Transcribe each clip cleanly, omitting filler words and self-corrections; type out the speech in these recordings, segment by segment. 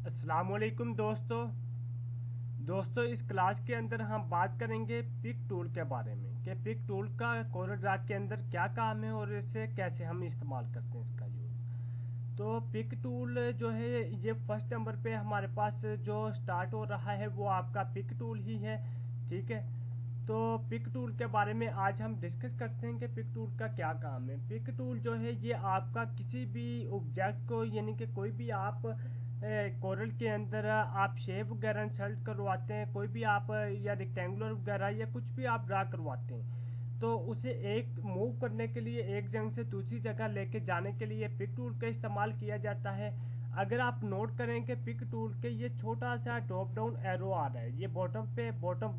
अस्सलाम वालेकुम दोस्तों इस क्लास के अंदर हम बात करेंगे पिक टूल के बारे में कि पिक टूल का कोरल ड्रॉ के अंदर क्या काम है और इसे कैसे हम इस्तेमाल करते हैं इसका यूज़। तो पिक टूल जो है ये फर्स्ट नंबर पे हमारे पास जो स्टार्ट हो रहा है वो आपका पिक टूल ही है। ठीक है, तो पिक टूल के बारे में आज हम डिस्कस करते हैं कि पिक टूल का क्या काम है। पिक टूल जो है ये आपका किसी भी ऑब्जेक्ट को यानी कि कोई भी आप कोरल के अंदर आप शेप वगैरह इंसर्ट करवाते हैं, कोई भी आप या रेक्टेंगुलर वगैरह या कुछ भी आप ड्रा करवाते हैं, तो उसे एक मूव करने के लिए एक जगह से दूसरी जगह लेके जाने के लिए पिक टूल का इस्तेमाल किया जाता है। अगर आप नोट करें कि पिक टूल के ये छोटा सा ड्रॉप डाउन एरो आ रहा है, ये बॉटम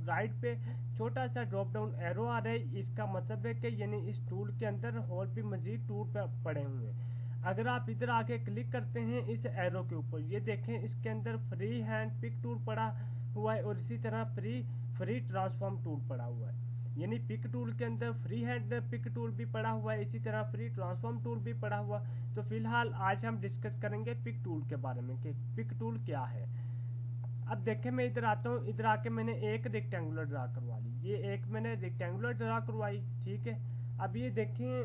राइट पे छोटा सा ड्रॉप डाउन एरो आ रहा है, इसका मतलब है कि यानी इस टूल के अंदर और भी मजीद टूल पड़े हुए हैं। अगर आप इधर आके क्लिक करते हैं इस एरो के ऊपर, ये देखें इसके अंदर फ्री हैंड पिक टूल पड़ा हुआ है और इसी तरह फ्री ट्रांसफॉर्म टूल पड़ा हुआ है। यानी पिक टूल के अंदर फ्री हैंड पिक टूल भी पड़ा हुआ है, इसी तरह फ्री ट्रांसफॉर्म टूल भी पड़ा हुआ। तो फिलहाल आज हम डिस्कस करेंगे पिक टूल के बारे में कि पिक टूल क्या है। अब देखें मैं इधर आता हूँ, इधर आके मैंने एक रेक्टेंगुलर ड्रा करवा ली, ये एक मैंने रेक्टेंगुलर ड्रा करवाई। ठीक है, अब ये देखें,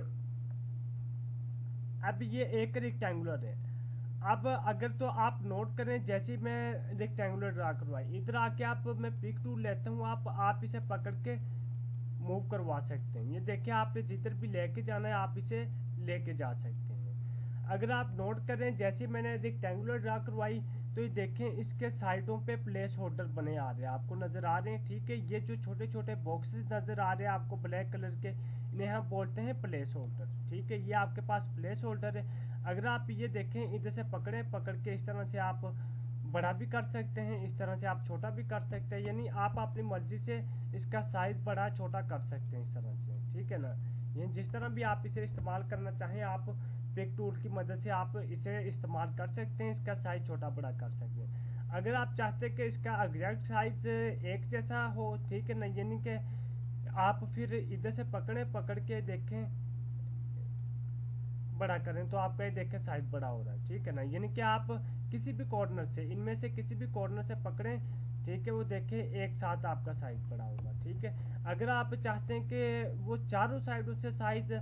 अब ये एक रेक्टेंगुलर है। अब अगर तो आप नोट करें, जैसे मैं रेक्टेंगुलर ड्रा करवाई, इधर आके आप मैं पिक टूल लेता हूँ, आप इसे पकड़ के मूव करवा सकते हैं। ये देखिए आप जिधर भी लेके जाना है आप इसे लेके जा सकते हैं। अगर आप नोट करें, जैसे मैंने रेक्टेंगुलर ड्रा करवाई, तो ये देखें इसके साइडों पे प्लेस होल्डर बने आ रहे हैं, आपको नजर आ रहे हैं। ठीक है, ये जो छोटे छोटे बॉक्सेस नजर आ रहे हैं आपको ब्लैक कलर के, इन्हें हम बोलते हैं प्लेस होल्डर। ठीक है, ये आपके पास प्लेस होल्डर है। अगर आप ये देखें इधर से पकड़ के इस तरह से आप बड़ा भी कर सकते हैं, इस तरह से आप छोटा भी कर सकते हैं, यानी आप अपनी मर्जी से इसका साइज बड़ा छोटा कर सकते हैं इस तरह से। ठीक है ना, ये जिस तरह भी आप इसे इस्तेमाल करना चाहें आप पिक टूल की मदद से आप इसे इस्तेमाल कर सकते हैं, इसका साइज छोटा बड़ा कर सकते हैं। अगर आप चाहते हैं कि इसका एग्जैक्ट साइज एक जैसा हो, ठीक है ना, यानी कि आप फिर इधर से पकड़ के देखें बड़ा करें तो आपका ये देखें साइज बड़ा हो रहा है। ठीक है ना, यानी कि आप किसी भी कॉर्नर से, इनमें से किसी भी कॉर्नर से पकड़ें, ठीक है, वो देखें एक साथ आपका साइज बड़ा होगा। ठीक है, अगर आप चाहते हैं कि वो चारों साइडों से साइज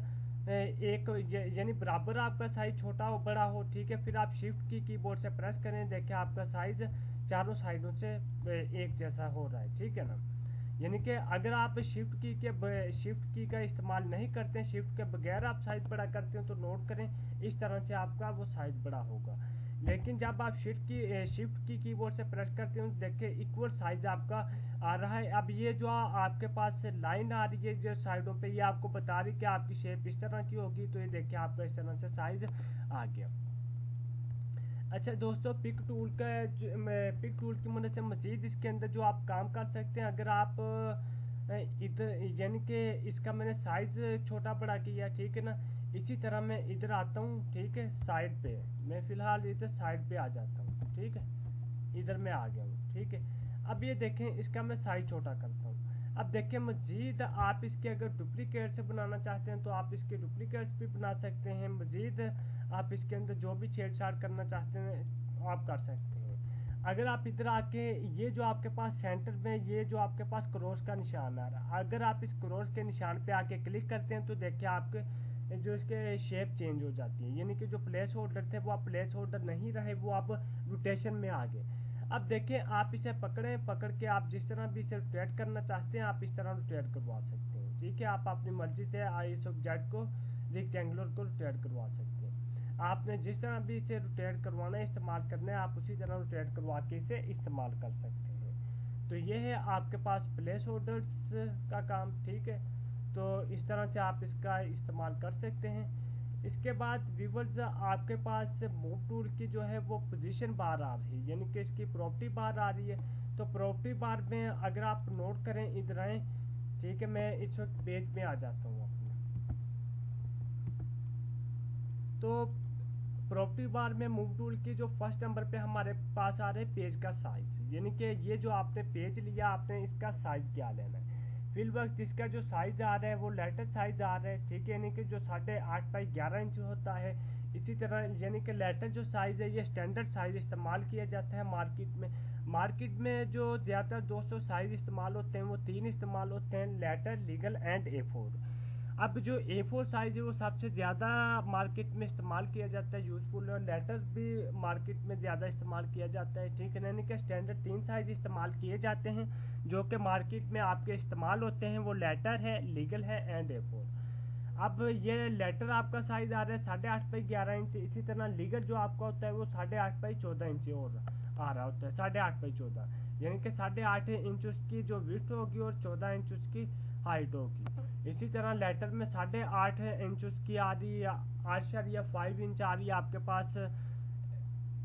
एक यानी बराबर आपका साइज छोटा हो बड़ा हो, ठीक है, फिर आप शिफ्ट की कीबोर्ड से प्रेस करें, देखें आपका साइज चारों साइडों से एक जैसा हो रहा है। ठीक है ना, यानी कि अगर आप शिफ्ट की का इस्तेमाल नहीं करते, शिफ्ट के बगैर आप साइज बड़ा करते हैं, तो नोट करें इस तरह से आपका वो साइज बड़ा होगा। लेकिन जब आप शिफ्ट की कीबोर्ड से प्रेस करते हैं, देखिए इक्वल साइज आपका आ रहा है। अब ये जो आपके पास लाइन आ रही है जो साइडों पे, ये आपको बता रही है कि आपकी शेप इस तरह की होगी, तो ये देखिए आपका इस तरह से साइज आ गया। अच्छा दोस्तों, पिक टूल की मदद से मजीद इसके अंदर जो आप काम कर सकते हैं, अगर आप इधर यानी कि इसका मैंने साइज छोटा बड़ा किया, ठीक है ना, इसी तरह मैं इधर आता हूँ, ठीक है, साइड पे मैं फिलहाल इधर साइड पे आ जाता हूँ। ठीक है, इधर मैं आ गया हूँ। ठीक है, अब ये देखें इसका मैं साइज छोटा करता हूँ। अब देखें मजीद आप इसके अगर डुप्लीकेट से बनाना चाहते हैं तो आप इसके डुप्लीकेट भी बना सकते हैं। मजीद आप इसके अंदर जो भी छेड़छाड़ करना चाहते हैं आप कर सकते हैं। अगर आप इधर आके ये जो आपके पास सेंटर में ये जो आपके पास क्रॉस का निशान आ रहा है, अगर आप इस क्रॉस के निशान पे आके क्लिक करते हैं तो देखिए आपके जो इसके शेप चेंज हो जाती है, यानी कि जो प्लेस होल्डर थे वो आप प्लेस होल्डर नहीं रहे, वो आप रोटेशन में आ गए। अब देखें आप इसे पकड़ के आप जिस तरह भी इसे रोटेट करना चाहते हैं आप इस तरह रोटेट करवा सकते हैं। ठीक है, आप अपनी मर्जी से इस ऑब्जेक्ट को रेक्टेंगुलर को रोटेट करवा सकते हैं। आपने जिस तरह भी इसे रोटेट करवाना है, इस्तेमाल करना है, आप उसी तरह रोटेट करवा के इसे इस्तेमाल कर सकते हैं। तो ये है आपके पास प्लेस होल्डर्स का काम। ठीक है, तो इस तरह से आप इसका इस्तेमाल कर सकते हैं। इसके बाद व्यूवर्स आपके पास मूव टूल की जो है वो पोजीशन बार आ रही है, यानी कि इसकी प्रॉपर्टी बार आ रही है। तो प्रॉपर्टी बार में अगर आप नोट करें इधर आए, ठीक है, मैं इस वक्त पेज में आ जाता हूँ अपने, तो प्रॉपर्टी बार में मूव टूल की जो फर्स्ट नंबर पे हमारे पास आ रहे हैं पेज का साइज, यानी कि ये जो आपने पेज लिया आपने इसका साइज क्या लेना है। फिल वक्त इसका जो साइज आ रहा है वो लेटर साइज आ रहा है। ठीक है, यानी कि जो 8.5 बाई 11 इंच होता है इसी तरह यानी कि लेटर जो साइज़ है ये स्टैंडर्ड साइज़ इस्तेमाल किया जाता है मार्केट में। मार्केट में जो ज़्यादातर दोस्तों साइज़ इस्तेमाल होते हैं वो 3 इस्तेमाल होते हैं, लेटर, लीगल एंड A4। अब जो A4 साइज़ है वो सबसे ज़्यादा मार्केट में इस्तेमाल किया जाता है, यूज़फुल, और लेटर्स भी मार्केट में ज़्यादा इस्तेमाल किया जाता है, ठीक है। यानी कि स्टैंडर्ड 3 साइज़ इस्तेमाल किए जाते हैं जो कि मार्केट में आपके इस्तेमाल होते हैं, वो लेटर है, लीगल है एंड A4। अब ये लेटर आपका साइज़ आ रहा है 8.5 बाई 11 इंच, इसी तरह लीगल जो आपका होता है वो 8.5 बाई 14 इंच और आ रहा होता है, 8.5 बाई 14, यानी कि 8.5 इंच उसकी जो विड्थ होगी और 14 इंच उसकी हाइट होगी। इसी तरह लेटर में 8.5 इंच उसकी आ रही है, 8.5 इंच आ रही है आपके पास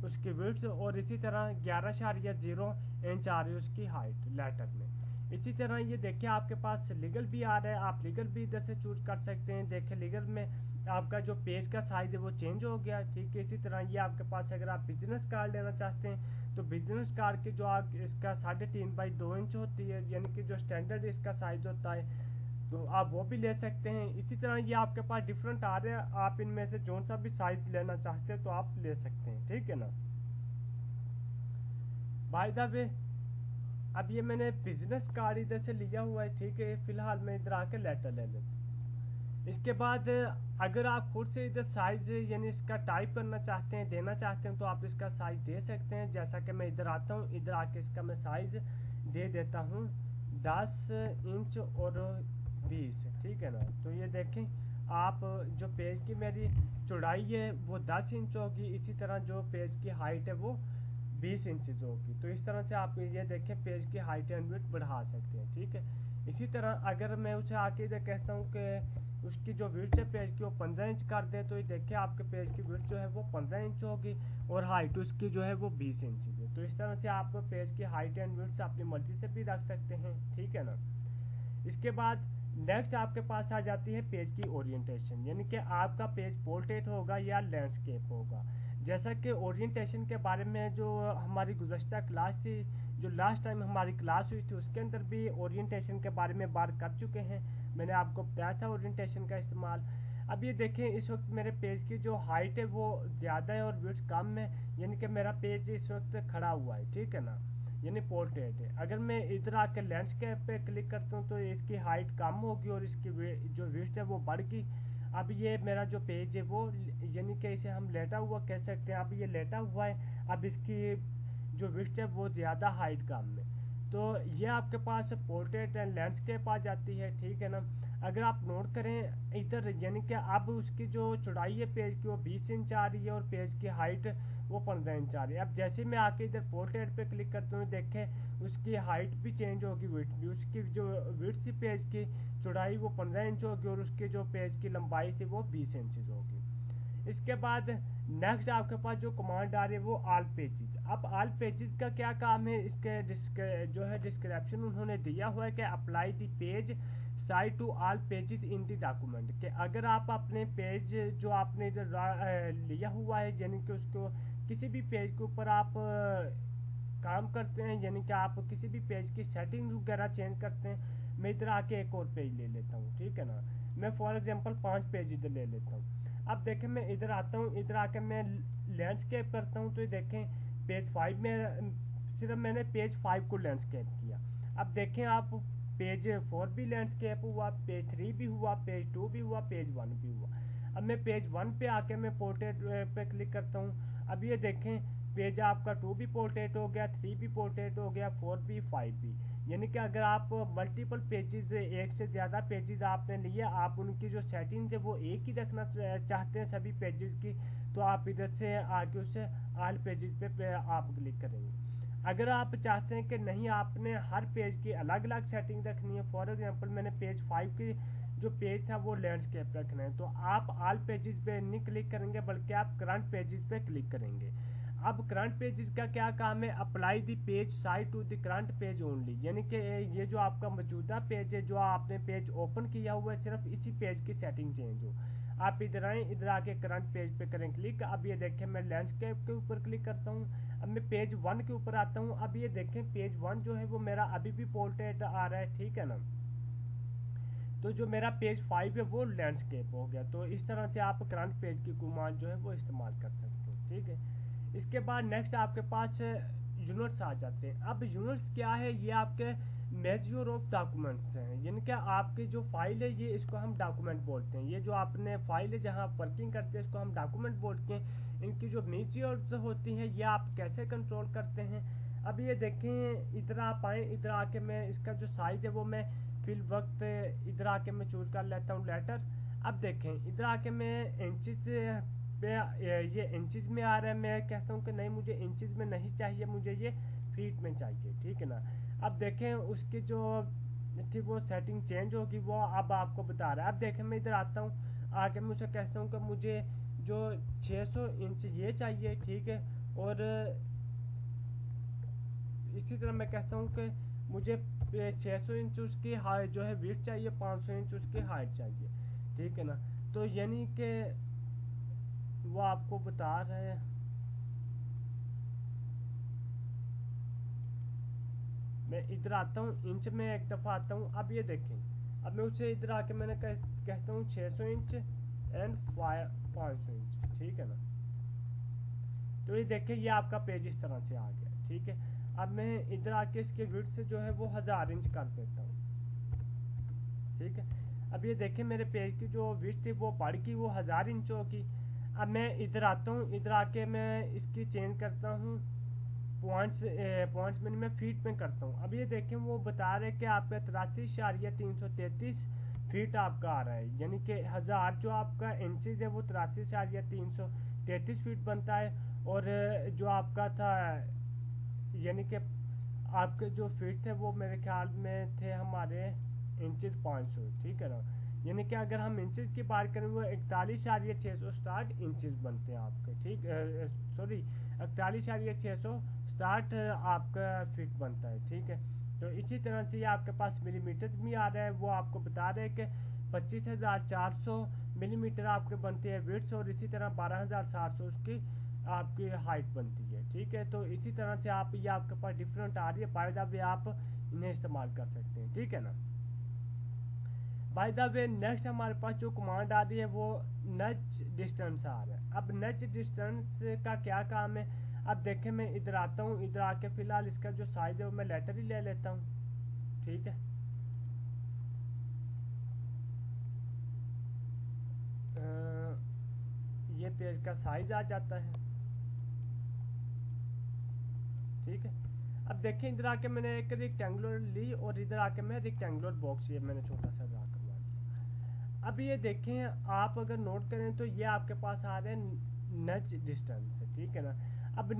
उसकी विड्थ, और इसी तरह 11.0 इंच आ रही है उसकी हाइट लेटर में। इसी तरह ये देखिए आपके पास लीगल भी आ रहा है, आप लीगल भी इधर से चूज कर सकते हैं। देखिए लीगल में आपका जो पेज का साइज है वो चेंज हो गया, ठीक है। इसी तरह ये आपके पास अगर आप बिजनेस कार्ड लेना चाहते हैं तो बिजनेस कार्ड के जो आप इसका 3.5 बाई 2 इंच होती है, यानी कि जो स्टैंडर्ड इसका साइज होता है, तो आप वो भी ले सकते हैं। इसी तरह ये आपके पास डिफरेंट आ रहे हैं, आप इनमें से जो सा भी साइज लेना चाहते हैं तो आप ले सकते हैं, ठीक है ना। बाय द वे अब ये मैंने बिजनेस कार्ड इधर से लिया हुआ है, ठीक है। फिलहाल मैं इधर आके लेटर ले लेता हूँ। इसके बाद अगर आप खुद से इधर साइज यानी इसका टाइप करना चाहते हैं, देना चाहते हैं, तो आप इसका साइज दे सकते हैं। जैसा कि मैं इधर आता हूँ, इधर आके इसका मैं साइज दे देता हूँ 10 इंच और 20, ठीक है ना। तो ये देखें आप जो पेज की मेरी चौड़ाई है वो 10 इंच होगी, इसी तरह जो पेज की हाइट है वो 20 इंचज होगी। तो इस तरह से आप ये देखें पेज की हाइट एंड विड्थ बढ़ा सकते हैं, ठीक है। इसी तरह अगर मैं उसे आके इधर कहता हूँ कि उसकी जो विड्थ है पेज की वो 15 इंच कर दे, तो ये देखिए आपके पेज की विड्थ जो है वो 15 इंच होगी और हाइट उसकी जो है वो 20 इंच है। तो इस तरह से आप पेज की हाइट एंड विड्थ अपनी मर्जी से भी रख सकते हैं, ठीक है ना। इसके बाद नेक्स्ट आपके पास आ जाती है पेज की ओरिएंटेशन, यानी कि आपका पेज पोर्ट्रेट होगा या लैंडस्केप होगा। जैसा कि ओरिएंटेशन के बारे में जो हमारी गुज़श्ता क्लास थी, जो लास्ट टाइम हमारी क्लास हुई थी, उसके अंदर भी ओरिएंटेशन के बारे में बात कर चुके हैं। मैंने आपको बताया था ओरिएंटेशन का इस्तेमाल। अब ये देखें इस वक्त मेरे पेज की जो हाइट है वो ज़्यादा है और विड्थ कम है, यानी कि मेरा पेज इस वक्त खड़ा हुआ है, ठीक है ना, यानी पोर्ट्रेट है। अगर मैं इधर आकर लैंडस्केप पे क्लिक करता हूँ तो इसकी हाइट कम होगी और इसकी जो विड्थ है वो बढ़ गई। अब ये मेरा जो पेज है वो यानी कि इसे हम लेटा हुआ कह सकते हैं। अब ये लेटा हुआ है, अब इसकी जो विड्थ है वो ज़्यादा हाइट कम है। तो ये आपके पास पोर्ट्रेट एंड लैंडस्केप आ जाती है, ठीक है ना। अगर आप नोट करें इधर, यानी कि अब उसकी जो चौड़ाई है पेज की वो 20 इंच आ रही है और पेज की हाइट वो 15 इंच आ रही है। अब जैसे मैं आके इधर पोर्ट्रेट पे क्लिक करता हूँ, देखें उसकी हाइट भी चेंज होगी, विड्थ भी, उसकी जो विड्थ थी पेज की चौड़ाई वो 15 इंच होगी और उसकी जो पेज की लंबाई थी वो 20 इंच होगी। इसके बाद नेक्स्ट आपके पास जो कमांड आ रही है वो ऑल पेजेस। अब ऑल पेजेस का क्या काम है, इसके जो है डिस्क्रिप्शन उन्होंने दिया हुआ है कि apply the page side to all pages in the document, कि अगर आप अपने पेज जो आपने लिया हुआ है, यानी कि उसको किसी भी पेज के ऊपर आप काम करते हैं, यानी कि आप किसी भी पेज की सेटिंग वगैरह चेंज करते हैं। मैं इधर आके एक और पेज ले लेता हूँ, ठीक है ना। मैं फॉर एग्जांपल 5 पेज इधर ले लेता हूँ। अब देखें मैं इधर आता हूँ, इधर आके मैं लैंडस्केप करता हूँ, तो ये देखें पेज 5 में सिर्फ मैंने पेज 5 को लैंडस्केप किया। अब देखें आप पेज 4 भी लैंडस्केप हुआ, पेज 3 भी हुआ, पेज 2 भी हुआ, पेज 1 भी हुआ। अब मैं पेज 1 पे आके मैं पोर्ट्रेट पे क्लिक करता हूँ। अब ये देखें पेज आपका 2 भी पोर्ट्रेट हो गया, 3 भी पोर्ट्रेट हो गया, 4 भी, 5 भी। यानी कि अगर आप मल्टीपल पेजेस, एक से ज़्यादा पेजेस आपने लिए, आप उनकी जो सेटिंग्स है वो एक ही रखना चाहते हैं सभी पेजेस की, तो आप इधर से आके उससे ऑल पेजेस पे आप क्लिक करेंगे। अगर आप चाहते हैं कि नहीं आपने हर पेज की अलग अलग सेटिंग रखनी है, फॉर एग्जांपल मैंने पेज 5 की जो पेज था वो लैंडस्केप रखना है, तो आप ऑल पेजेस पे नहीं क्लिक करेंगे बल्कि आप करंट पेजेस पे क्लिक करेंगे। अब करंट पेजेस का क्या काम है, apply the page side to the current page only, यानी कि ये जो आपका मौजूदा पेज है, जो आपने पेज ओपन किया हुआ है, सिर्फ इसी पेज की सेटिंग चेंज हो। आप इधर आए, इधर आके करंट पेज पे करें क्लिक। अब ये देखें मैं लैंडस्केप के ऊपर क्लिक करता हूँ। अब मैं पेज 1 के ऊपर आता हूँ। अब ये देखें पेज 1 जो है वो मेरा अभी भी पोर्ट्रेट आ रहा है, ठीक है ना। तो जो मेरा पेज 5 है वो लैंडस्केप हो गया। तो इस तरह से आप करंट पेज की कमांड जो है वो इस्तेमाल कर सकते हैं, ठीक है। इसके बाद नेक्स्ट आपके पास यूनिट्स आ जाते हैं। अब यूनिट्स क्या है, ये आपके मेजर ऑफ डॉक्यूमेंट्स हैं, यानी कि आपकी जो फाइल है ये इसको हम डॉक्यूमेंट बोलते हैं। ये जो आपने फाइल है जहाँ आप वर्किंग करते हैं इसको हम डॉक्यूमेंट बोलते हैं। इनकी जो मेजर्स होती हैं ये आप कैसे कंट्रोल करते हैं। अब ये देखें, इधर आप आए, इधर आके मैं इसका जो साइज है वो मैं फिल वक्त इधर आके मैं चूज कर लेता हूँ लेटर। अब देखें इधर आके मैं इंचेस पे ये इंचेस में आ रहा है, मैं कहता हूँ कि नहीं मुझे इंचेस में नहीं चाहिए, मुझे ये फीट में चाहिए, ठीक है ना। अब देखें उसकी जो थी वो सेटिंग चेंज होगी, वो अब आपको बता रहा है। अब देखें मैं इधर आता हूँ, आगे मैं उसे कहता हूँ कि मुझे जो 600 इंच ये चाहिए, ठीक है। और इसी तरह मैं कहता हूँ कि मुझे 600 इंच उसकी हाइट जो है विड्थ चाहिए, 500 इंच उसकी हाइट चाहिए, ठीक है ना। तो यानी कि वो आपको बता रहे हैं। मैं इधर आता हूँ, इंच में एक दफ़ा आता हूँ। अब ये देखें, अब मैं उसे इधर आके मैंने कहता हूँ 600 इंच एंड 500 इंच, ठीक है ना। तो ये देखें ये आपका पेज इस तरह से आ गया, ठीक है। अब मैं इधर आके इसके विड्थ जो है वो 1000 इंच कर देता हूँ, ठीक है। अब ये देखें मेरे पेज की जो विड्थ थी वो बढ़ गई, वो 1000 इंच होगी। अब मैं इधर आता हूँ, इधर आके मैं इसकी चेंज करता हूँ पॉइंट्स में मैं फीट में करता हूँ। अब ये देखें वो बता रहे कि आपका 83.333 फीट आपका आ रहा है, यानी कि 1000 जो आपका इंचेज है वो 83.333 फीट बनता है। और जो आपका था यानी कि आपके जो फीट थे वो मेरे ख्याल में थे हमारे इंचेस 500, ठीक है ना। यानी कि अगर हम इंचेस की बात करें वो 41.660 इंचेस बनते हैं आपके, ठीक, सॉरी 41.660 आपका फीट बनता है, ठीक है। तो इसी तरह से ये आपके पास मिलीमीटर भी आ रहा है, वो आपको बता रहे हैं कि 25,400 मिलीमीटर आपके बनते हैं विड्थ, और इसी तरह 12,700 उसकी आपकी हाइट बनती है, ठीक है। तो इसी तरह से आप ये आपके पास डिफरेंट आ रही है, बाय द वे आप इन्हें इस्तेमाल कर सकते हैं, ठीक है ना। बाय द वे नेक्स्ट हमारे पास जो कमांड आ रही है वो नच डिस्टेंस आ रहा है। अब नच डिस्टेंस का क्या काम है, अब देखें मैं इधर आता हूँ, इधर आके फिलहाल इसका जो साइज है वो मैं लेटर ही ले लेता हूँ, ठीक है। ये पेज का साइज आ जाता है, ठीक है। अब देखें इधर आके मैंने एक रेक्टेंगुलर ली और इधर आके मैं रेक्टेंगुलर बॉक्स ये मैंने छोटा सा ड्रा करवा दिया। अब ये देखें आप अगर नोट करें तो ये आपके पास आ रहे हैं नच डिस्टेंस, ठीक है ना। अब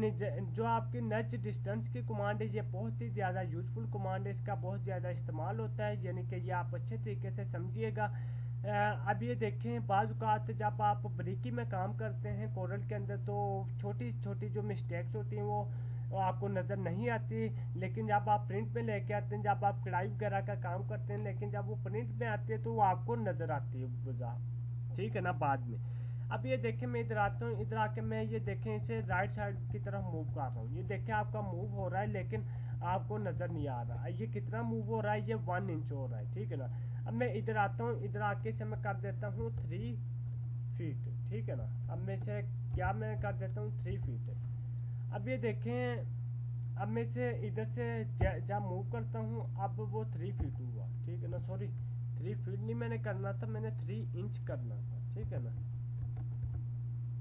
जो आपकी नच डिस्टेंस की कमांड है ये बहुत ही ज़्यादा यूजफुल कमांड है, इसका बहुत ज़्यादा इस्तेमाल होता है, यानी कि ये आप अच्छे तरीके से समझिएगा। अब ये देखें बाज़ औक़ात जब आप बारीकी में काम करते हैं कोरल के अंदर तो छोटी छोटी जो मिस्टेक्स होती हैं वो आपको नज़र नहीं आती, लेकिन जब आप प्रिंट में लेके आते हैं, जब आप कढ़ाई वगैरह का काम करते हैं, लेकिन जब वो प्रिंट में आती है तो वो आपको नज़र आती है, ठीक है ना, बाद में। अब ये देखें मैं इधर आता हूँ, इधर आके मैं ये देखें इसे राइट साइड की तरफ मूव कर रहा हूँ, ये देखें आपका मूव हो रहा है लेकिन आपको नज़र नहीं आ रहा ये कितना मूव हो रहा है, ये 1 इंच हो रहा है, ठीक है ना। अब मैं इधर आता हूँ, इधर आके इसे मैं कर देता हूँ 3 फीट, ठीक है ना। अब मैं इसे क्या मैं कर देता हूँ 3 फीट। अब ये देखें अब मैं इसे इधर से जब मूव करता हूँ अब वो 3 फीट हुआ, ठीक है ना। सॉरी 3 फीट नहीं मैंने करना था, मैंने 3 इंच करना था, ठीक है ना।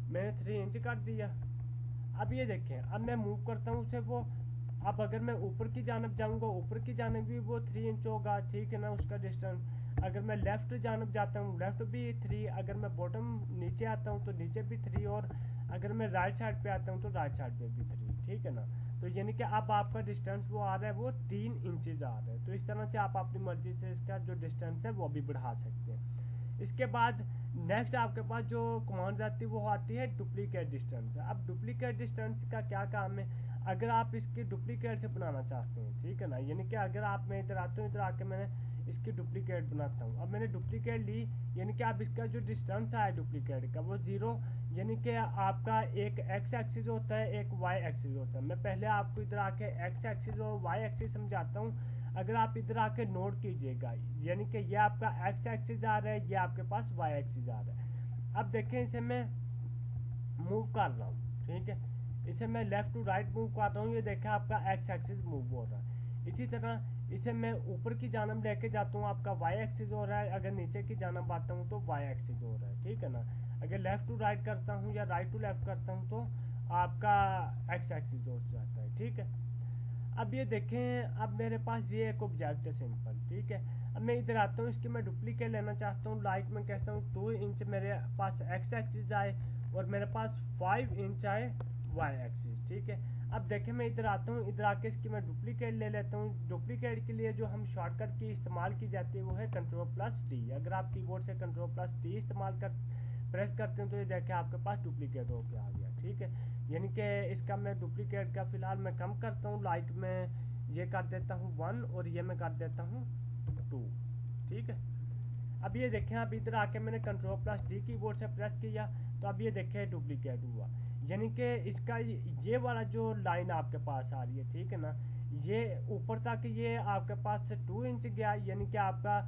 मैंने 3 इंच कर दिया। अब ये देखें अब मैं मूव करता हूँ उसे वो, अब अगर मैं ऊपर की जानब जाऊँगा ऊपर की जानब भी वो 3 इंच होगा, ठीक है ना, उसका डिस्टेंस। अगर मैं लेफ्ट जानब जाता हूँ लेफ्ट भी 3, अगर मैं बॉटम नीचे आता हूँ तो नीचे भी 3, और अगर मैं राइट साइड पे आता हूँ तो राइट साइड पे भी 3, ठीक है ना। तो यानी कि अब आपका डिस्टेंस वो आ रहा है वो 3 इंचेज आ रहा है। तो इस तरह से आप अपनी मर्जी से इसका जो डिस्टेंस है वो भी बढ़ा सकते हैं। इसके बाद नेक्स्ट आपके पास जो कमांड आती है वो आती है डुप्लीकेट डिस्टेंस। अब डुप्लीकेट डिस्टेंस का क्या काम है, अगर आप इसकी डुप्लीकेट से बनाना चाहते हैं, ठीक है ना, यानी कि अगर आप मैं इधर आता हूँ, इधर आके मैंने इसकी डुप्लीकेट बनाता हूँ। अब मैंने डुप्लीकेट ली, यानी कि आप इसका जो डिस्टेंस आया डुप्लीकेट का वो 0, यानी कि आपका एक एक्स एक्सिस होता है एक वाई एक्सिस होता है। मैं पहले आपको इधर आके एक्स एक्सिस और वाई एक्सिस समझाता हूँ। अगर आप इधर आके नोट कीजिएगा, यानी कि ये आपका एक्स एक्सिस आ रहा है, ये आपके पास वाई एक्सिस आ रहा है। अब देखें इसे मैं मूव कर रहा हूँ, ठीक है, इसे मैं लेफ्ट टू राइट मूव कर रहा हूँ, ये देखें आपका एक्स एक्सिस मूव हो रहा है। इसी तरह इसे मैं ऊपर की जानब लेके जाता हूँ, आपका वाई एक्सिस हो रहा है। अगर नीचे की जानब आता हूँ तो वाई एक्सिस हो रहा है, ठीक है ना। अगर लेफ्ट टू राइट करता हूँ या राइट टू लेफ्ट करता हूँ तो आपका एक्स एक्सिस हो जाता है, ठीक है। अब ये देखें, अब मेरे पास ये एक ऑब्जेक्ट है सिंपल, ठीक है। अब मैं इधर आता हूँ, इसकी मैं डुप्लीकेट लेना चाहता हूँ। लाइक मैं कहता हूँ 2 इंच मेरे पास एक्स एक्सिस आए और मेरे पास 5 इंच आए वाई एक्सिस, ठीक है। अब देखें मैं इधर आता हूँ, इधर आके इसकी मैं डुप्लीकेट ले लेता हूँ। डुप्लीकेट के लिए जो हम शॉर्टकट की इस्तेमाल की जाती है वो है Ctrl+T। अगर आप कीबोर्ड से Ctrl+T इस्तेमाल कर प्रेस करते हैं तो ये देखें आपके पास डुप्लीकेट होके आ गया, ठीक है। यानी कि इसका मैं डुप्लीकेट का फिलहाल मैं कम करता हूँ, लाइक मैं ये कर देता हूँ 1 और ये मैं कर देता हूँ 2, ठीक है। अब ये देखें, अब इधर आके मैंने Ctrl+D कीबोर्ड से प्रेस किया तो अब ये देखें डुप्लीकेट हुआ। यानी कि इसका ये वाला जो लाइन आपके पास आ रही है, ठीक है ना, ये ऊपर तक ये आपके पास से 2 इंच गया, यानी कि आपका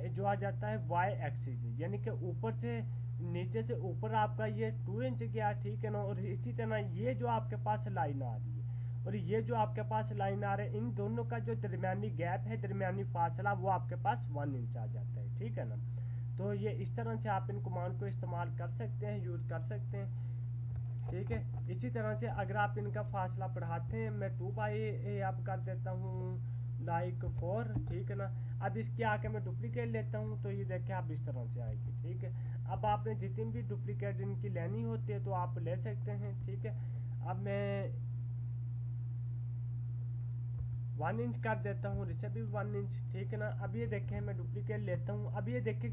जो आ जाता है वाई एक्सिस, यानी कि ऊपर से नीचे से ऊपर आपका ये 2 इंच गया, ठीक है ना। और इसी तरह ये जो आपके पास लाइन आ रही है और ये जो आपके पास लाइन आ रही है, इन दोनों का जो दरमियानी गैप है, दरमियानी फासला, वो आपके पास 1 इंच आ जाता है, ठीक है ना। तो ये इस तरह से आप इन कमांड को इस्तेमाल कर सकते हैं, यूज कर सकते हैं, ठीक है। इसी तरह से अगर आप इनका फासला बढ़ाते हैं, मैं 2/8 आप कर देता हूँ लाइक 4, ठीक है ना। अब इसके आके मैं डुप्लीकेट लेता हूँ तो ये देखिए आप इस तरह से आएगी, ठीक है। अब आपने जितनी भी डुप्लीकेट इनकी लेनी होती है तो आप ले सकते हैं, ठीक है। अब मैं 1 इंच कर देता हूँ, इसे भी 1 इंच, ठीक है ना। अब ये देखें मैं डुप्लीकेट लेता हूँ, अब ये देखें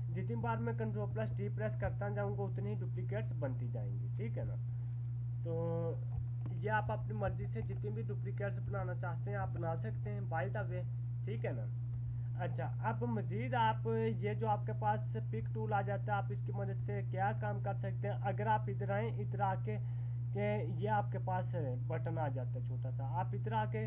जितनी बार मैं Ctrl+D प्रेस करता जाऊँगा उतनी ही डुप्लीकेट्स बनती जाएंगी, ठीक है ना। तो ये आप अपनी मर्जी से जितनी भी डुप्लीकेट्स बनाना चाहते हैं आप बना सकते हैं, बाय द वे, ठीक है ना। अच्छा, अब मजीद आप ये जो आपके पास पिक टूल आ जाता है, आप इसकी मदद से क्या काम कर सकते हैं। अगर आप इधर आए, इधर आके के ये आपके पास बटन आ जाता है छोटा सा, आप इधर आके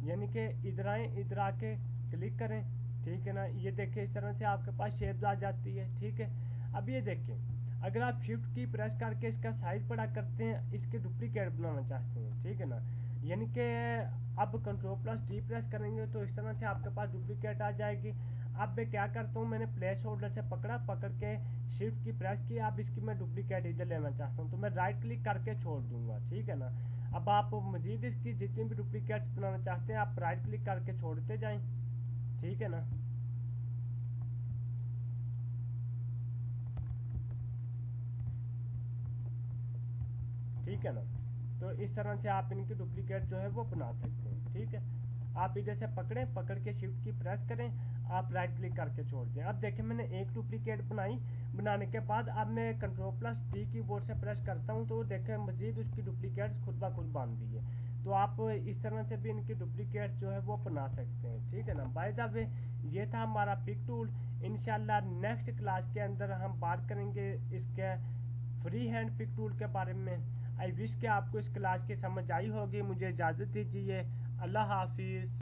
यानी कि इधर आए, इधर आके क्लिक करें, ठीक है ना। ये देखें इस तरह से आपके पास शेप्स आ जाती है, ठीक है। अब ये देखें, अगर आप शिफ्ट की प्रेस करके इसका साइज बड़ा करते हैं, इसके डुप्लीकेट बनाना चाहते हैं, ठीक है ना, यानी कि अब Ctrl+D प्रेस करेंगे तो इस तरह से आपके पास डुप्लीकेट आ जाएगी। अब मैं क्या करता हूँ, मैंने प्लेस होल्डर से पकड़ के शिफ्ट की प्रेस की, अब इसकी मैं डुप्लीकेट इधर लेना चाहता हूँ तो मैं राइट क्लिक करके छोड़ दूंगा, ठीक है ना। अब आप मजीद इसकी जितनी भी डुप्लीकेट्स बनाना चाहते हैं आप राइट क्लिक करके छोड़ते जाएं, ठीक है ना। ठीक है ना। तो इस तरह से आप इनकी डुप्लीकेट जो है वो बना सकते हैं, ठीक है। आप इधर से पकड़ के शिफ्ट की प्रेस करें, आप राइट क्लिक करके छोड़ दें। अब देखें मैंने एक डुप्लीकेट बनाने के बाद अब मैं Ctrl+D कीबोर्ड से प्रेस करता हूं तो देखें मजीद उसकी डुप्लीकेट खुद ब खुद बन रही है। तो आप इस तरह से भी इनकी डुप्लीकेट जो है वो बना सकते हैं, ठीक है ना। बाय द वे, ये था हमारा पिक टूल। इंशाल्लाह नेक्स्ट क्लास के अंदर हम बात करेंगे इसके फ्री हैंड पिक टूल के बारे में। आई विश कि आपको इस क्लास की समझ आई होगी। मुझे इजाज़त दीजिए, अल्लाह हाफिज़।